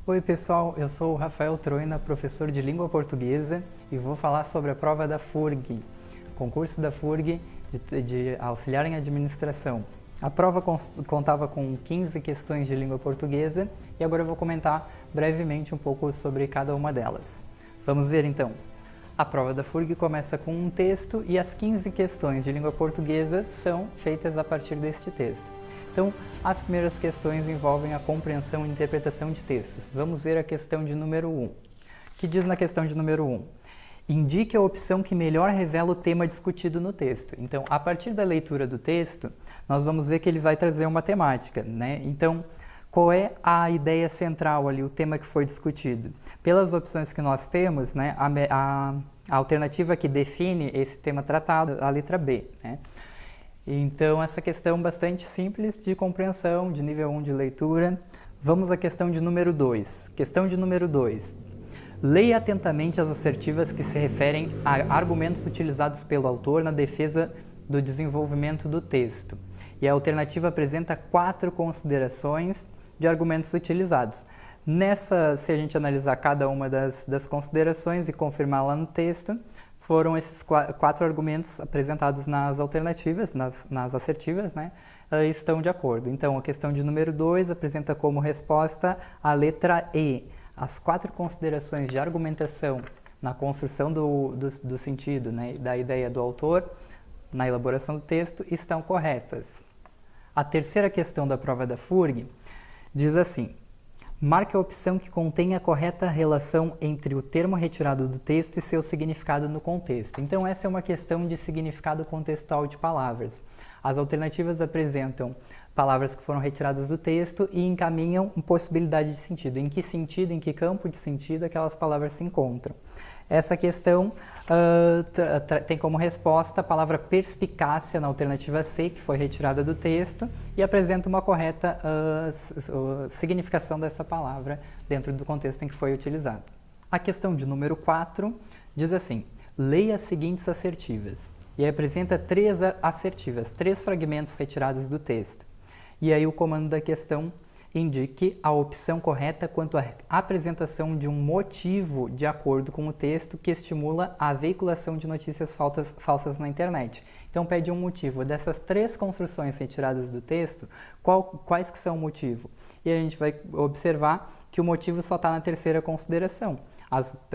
Oi pessoal, eu sou o Rafael Troina, professor de língua portuguesa e vou falar sobre a prova da FURG, concurso da FURG de auxiliar em administração. A prova contava com 15 questões de língua portuguesa e agora eu vou comentar brevemente um pouco sobre cada uma delas. Vamos ver então. A prova da FURG começa com um texto e as 15 questões de língua portuguesa são feitas a partir deste texto. Então, as primeiras questões envolvem a compreensão e interpretação de textos. Vamos ver a questão de número 1. Que diz na questão de número 1? Indique a opção que melhor revela o tema discutido no texto. Então, a partir da leitura do texto, nós vamos ver que ele vai trazer uma temática, né? Então, qual é a ideia central ali, o tema que foi discutido? Pelas opções que nós temos, né, a alternativa que define esse tema tratado, a letra B, né? Então, essa questão bastante simples de compreensão, de nível 1 de leitura. Vamos à questão de número 2. Questão de número 2. Leia atentamente as assertivas que se referem a argumentos utilizados pelo autor na defesa do desenvolvimento do texto. E a alternativa apresenta 4 considerações de argumentos utilizados. Nessa, se a gente analisar cada uma das considerações e confirmar lá no texto, foram esses 4 argumentos apresentados nas alternativas, nas assertivas, né, estão de acordo. Então, a questão de número 2 apresenta como resposta a letra E. As 4 considerações de argumentação na construção do sentido, né, da ideia do autor, na elaboração do texto, estão corretas. A terceira questão da prova da FURG diz assim: marque a opção que contém a correta relação entre o termo retirado do texto e seu significado no contexto. Então, essa é uma questão de significado contextual de palavras. As alternativas apresentam palavras que foram retiradas do texto e encaminham possibilidade de sentido. Em que sentido, em que campo de sentido aquelas palavras se encontram. Essa questão tem como resposta a palavra perspicácia na alternativa C, que foi retirada do texto, e apresenta uma correta significação dessa palavra dentro do contexto em que foi utilizada. A questão de número 4 diz assim: leia as seguintes assertivas. E aí apresenta 3 assertivas, 3 fragmentos retirados do texto. E aí o comando da questão: indique a opção correta quanto à apresentação de um motivo de acordo com o texto que estimula a veiculação de notícias falsas na internet. Então, pede um motivo. Dessas 3 construções retiradas do texto, quais que são o motivo? E a gente vai observar que o motivo só está na terceira consideração.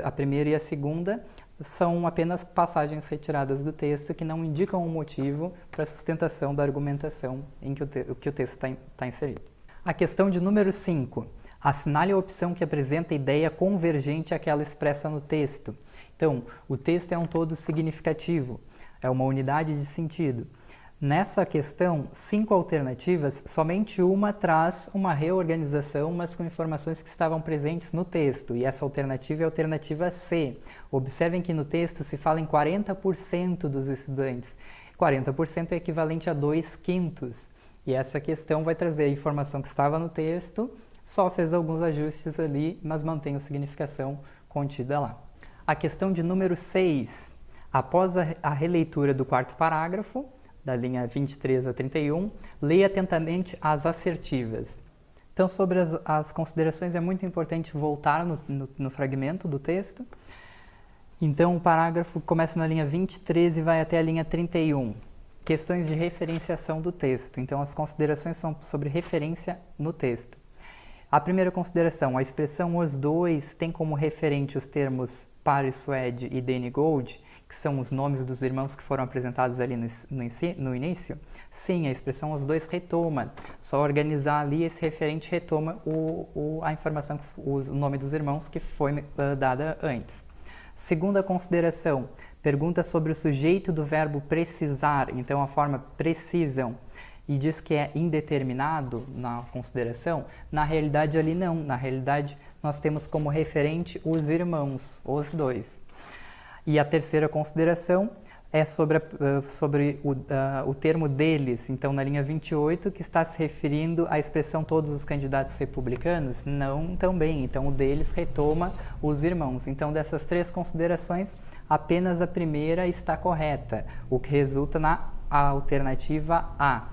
A primeira e a segunda são apenas passagens retiradas do texto que não indicam um motivo para a sustentação da argumentação em que o texto está inserido. A questão de número 5. Assinale a opção que apresenta a ideia convergente àquela expressa no texto. Então, o texto é um todo significativo, é uma unidade de sentido. Nessa questão, 5 alternativas, somente uma traz uma reorganização, mas com informações que estavam presentes no texto, e essa alternativa é a alternativa C. Observem que no texto se fala em 40% dos estudantes. 40% é equivalente a 2/5. E essa questão vai trazer a informação que estava no texto, só fez alguns ajustes ali, mas mantém a significação contida lá. A questão de número 6. Após a releitura do 4º parágrafo, da linha 23 a 31, leia atentamente as assertivas. Então, sobre as considerações, é muito importante voltar no fragmento do texto. Então, o parágrafo começa na linha 23 e vai até a linha 31. Questões de referenciação do texto. Então, as considerações são sobre referência no texto. A primeira consideração: a expressão os dois tem como referente os termos Paris Suede e Danny Gold, que são os nomes dos irmãos que foram apresentados ali no início. Sim, a expressão os dois retoma. Só organizar ali, esse referente retoma a informação, o nome dos irmãos que foi dada antes. Segunda consideração: pergunta sobre o sujeito do verbo precisar, então a forma precisam, e diz que é indeterminado na consideração. Na realidade ali não, na realidade nós temos como referente os irmãos, os dois. E a terceira consideração é sobre o termo deles, então na linha 28, que está se referindo à expressão todos os candidatos republicanos? Não também, então o deles retoma os irmãos. Então dessas 3 considerações, apenas a primeira está correta, o que resulta na alternativa A.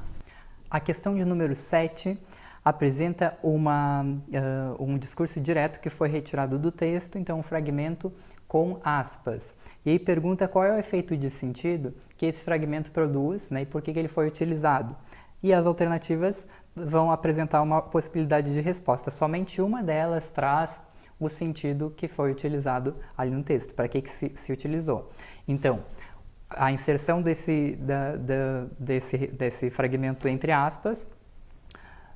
A questão de número 7 apresenta um discurso direto que foi retirado do texto, então um fragmento com aspas. E aí pergunta qual é o efeito de sentido que esse fragmento produz, né, e por que ele foi utilizado. E as alternativas vão apresentar uma possibilidade de resposta. Somente uma delas traz o sentido que foi utilizado ali no texto, para que se utilizou. Então, a inserção desse fragmento entre aspas,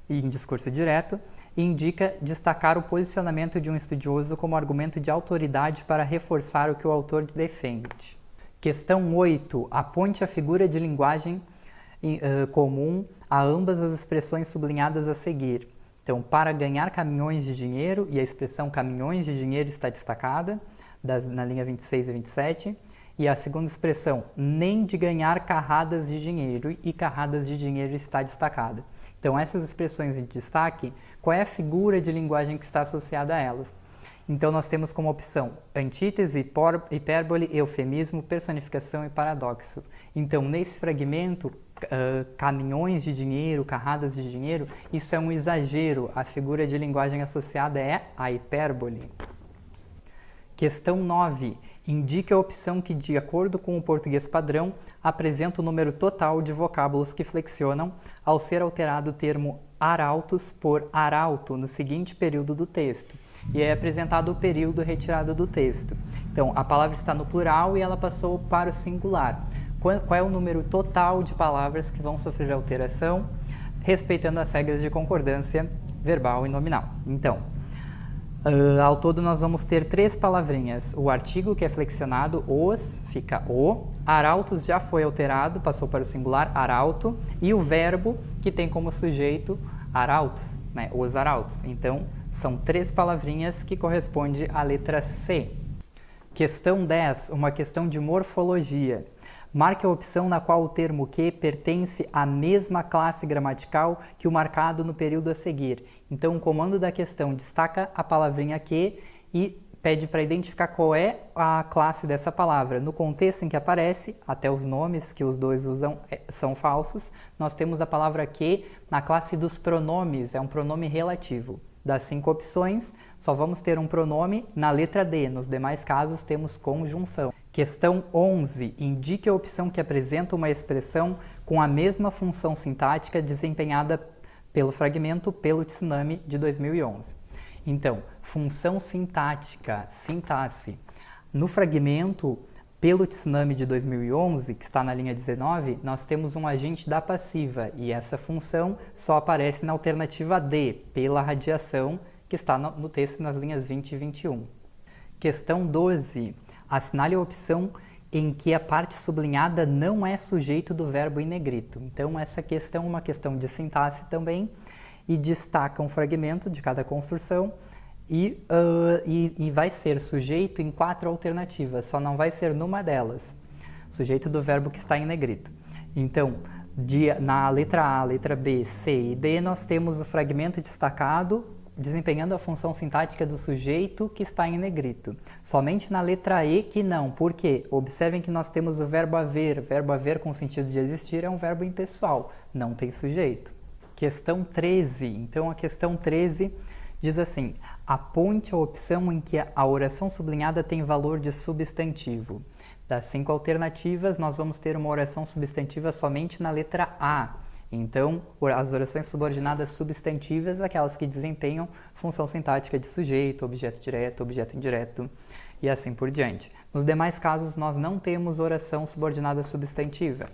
em discurso direto, indica destacar o posicionamento de um estudioso como argumento de autoridade para reforçar o que o autor defende. Questão 8. Aponte a figura de linguagem comum a ambas as expressões sublinhadas a seguir. Então, para ganhar caminhões de dinheiro, e a expressão caminhões de dinheiro está destacada na linha 26 e 27, e a segunda expressão, nem de ganhar carradas de dinheiro, e carradas de dinheiro está destacada. Então, essas expressões de destaque, qual é a figura de linguagem que está associada a elas? Então, nós temos como opção antítese, hipérbole, eufemismo, personificação e paradoxo. Então, nesse fragmento, caminhões de dinheiro, carradas de dinheiro, isso é um exagero. A figura de linguagem associada é a hipérbole. Questão 9. Indique a opção que, de acordo com o português padrão, apresenta o número total de vocábulos que flexionam ao ser alterado o termo arautos por arauto no seguinte período do texto. E é apresentado o período retirado do texto. Então, a palavra está no plural e ela passou para o singular. Qual é o número total de palavras que vão sofrer alteração, respeitando as regras de concordância verbal e nominal? Então, ao todo nós vamos ter 3 palavrinhas. O artigo, que é flexionado, os, fica o. Arautos já foi alterado, passou para o singular, arauto. E o verbo, que tem como sujeito arautos, né? Os arautos. Então, são 3 palavrinhas que correspondem à letra C. Questão 10, uma questão de morfologia. Marque a opção na qual o termo que pertence à mesma classe gramatical que o marcado no período a seguir. Então, o comando da questão destaca a palavrinha que e pede para identificar qual é a classe dessa palavra. No contexto em que aparece, até os nomes que os dois usam são falsos, nós temos a palavra que na classe dos pronomes, é um pronome relativo. Das 5 opções, só vamos ter um pronome na letra D, nos demais casos temos conjunção. Questão 11. Indique a opção que apresenta uma expressão com a mesma função sintática desempenhada pelo fragmento pelo Tsunami de 2011. Então, função sintática, sintaxe. No fragmento pelo Tsunami de 2011, que está na linha 19, nós temos um agente da passiva e essa função só aparece na alternativa D, pela radiação, que está no texto nas linhas 20 e 21. Questão 12. Assinale a opção em que a parte sublinhada não é sujeito do verbo em negrito. Então, essa questão é uma questão de sintaxe também e destaca um fragmento de cada construção e vai ser sujeito em 4 alternativas, só não vai ser numa delas. Sujeito do verbo que está em negrito. Então, na letra A, letra B, C e D, nós temos o fragmento destacado desempenhando a função sintática do sujeito que está em negrito. Somente na letra E que não. Por quê? Observem que nós temos o verbo haver. Verbo haver com sentido de existir é um verbo impessoal, não tem sujeito. Questão 13. Então, a questão 13 diz assim: aponte a opção em que a oração sublinhada tem valor de substantivo. Das 5 alternativas, nós vamos ter uma oração substantiva somente na letra A. Então, as orações subordinadas substantivas, aquelas que desempenham função sintática de sujeito, objeto direto, objeto indireto e assim por diante. Nos demais casos, nós não temos oração subordinada substantiva,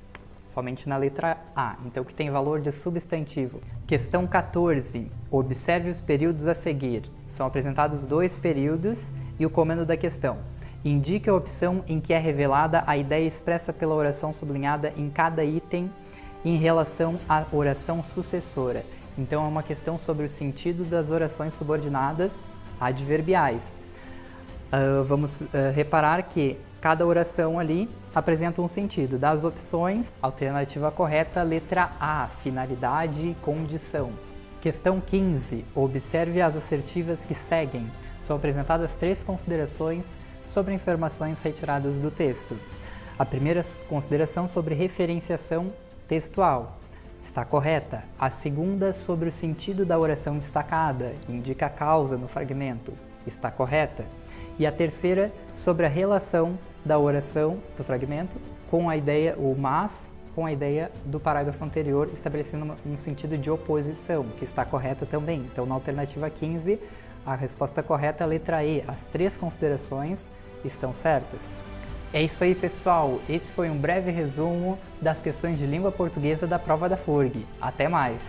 somente na letra A, então que tem valor de substantivo. Questão 14. Observe os períodos a seguir. São apresentados 2 períodos e o comando da questão. Indique a opção em que é revelada a ideia expressa pela oração sublinhada em cada item em relação à oração sucessora. Então, é uma questão sobre o sentido das orações subordinadas adverbiais. Vamos reparar que cada oração ali apresenta um sentido. Das opções, alternativa correta, letra A, finalidade e condição. Questão 15. Observe as assertivas que seguem. São apresentadas 3 considerações sobre informações retiradas do texto. A primeira consideração sobre referenciação textual. Está correta. A segunda, sobre o sentido da oração destacada, indica a causa no fragmento. Está correta. E a terceira, sobre a relação da oração do fragmento com a ideia, o mas, com a ideia do parágrafo anterior, estabelecendo um sentido de oposição, que está correta também. Então, na alternativa 15, a resposta correta é a letra E. As 3 considerações estão certas. É isso aí, pessoal. Esse foi um breve resumo das questões de língua portuguesa da prova da FURG. Até mais!